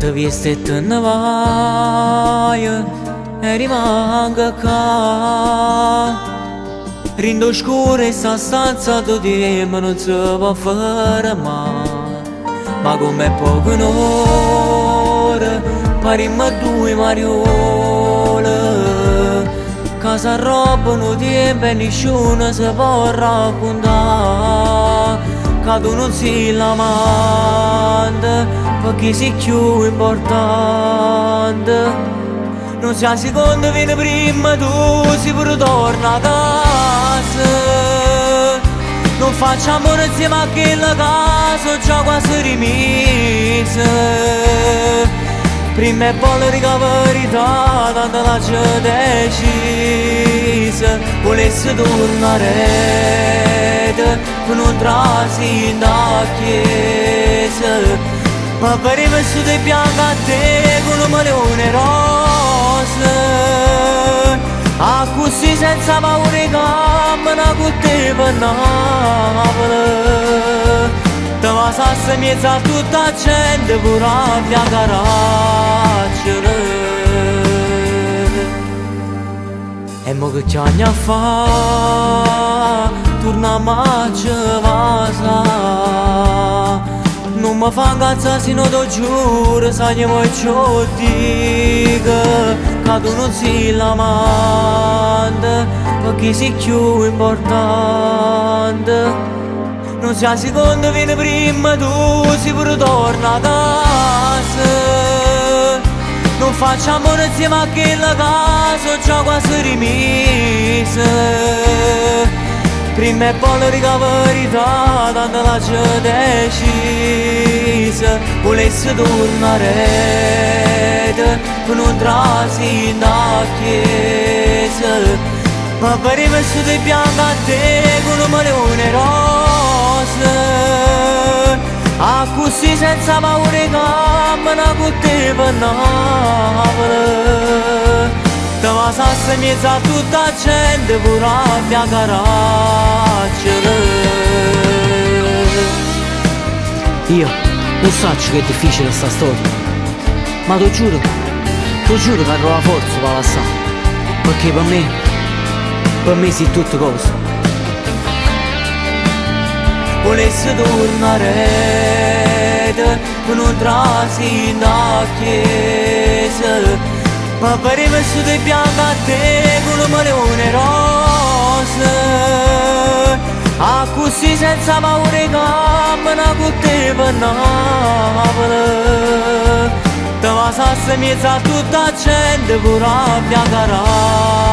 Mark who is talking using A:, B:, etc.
A: Quando vi stai in vaia e rimanga qua. Rindo scuro in sta stanza tu tempo non si può fare mai. Ma come poco un'ora parimmo due mariole. Casa roba non tempo e nessuno si può raccontare. Che tu non sei l'amante perché sei più importante. Non sia secondo viene prima, tu si pure torna a casa. Non facciamo insieme a quella casa, già quasi rimessa. Prima è buona la verità, tanto la c'è decisa. Volessi tornare con un trasi in da chiesa. Ma per i messi di bianco a te con un milione rose. A così senza paura di cammina con te per Napoli. Te va sassa in mezzo a tutta la gente pure a via caracciere. E mo che c'anni a fa torniamo a casa. Non mi fa incazzare se non ti giuro, sai che vuoi ciò dico. Che tu non sei l'amante perché sei più importante. Non sia secondo viene prima, tu si pure torna a casa. Non facciamo insieme a quella casa, già quasi rimessa. Prima è buona la verità, tanto la c'è decisa. Volessi tornare con un trasi in da chiesa. Ma per i messi di bianco a te con un milione rose. A così senza paura di cammina con te per Napoli. Te va sassa in mezzo a tutta la gente pure a via caracciere. Io non so che è difficile sta storia, ma ti giuro che avrò la forza per passare. Perché per me sei tutte cose. Volessi tornare con un trasi in da chiesa. Ma per i messi di bianco a te con un milione rose. A così senza paura di cammina con te per Napoli. Te va sassa in mezzo a tutta la gente pure a via caracciere.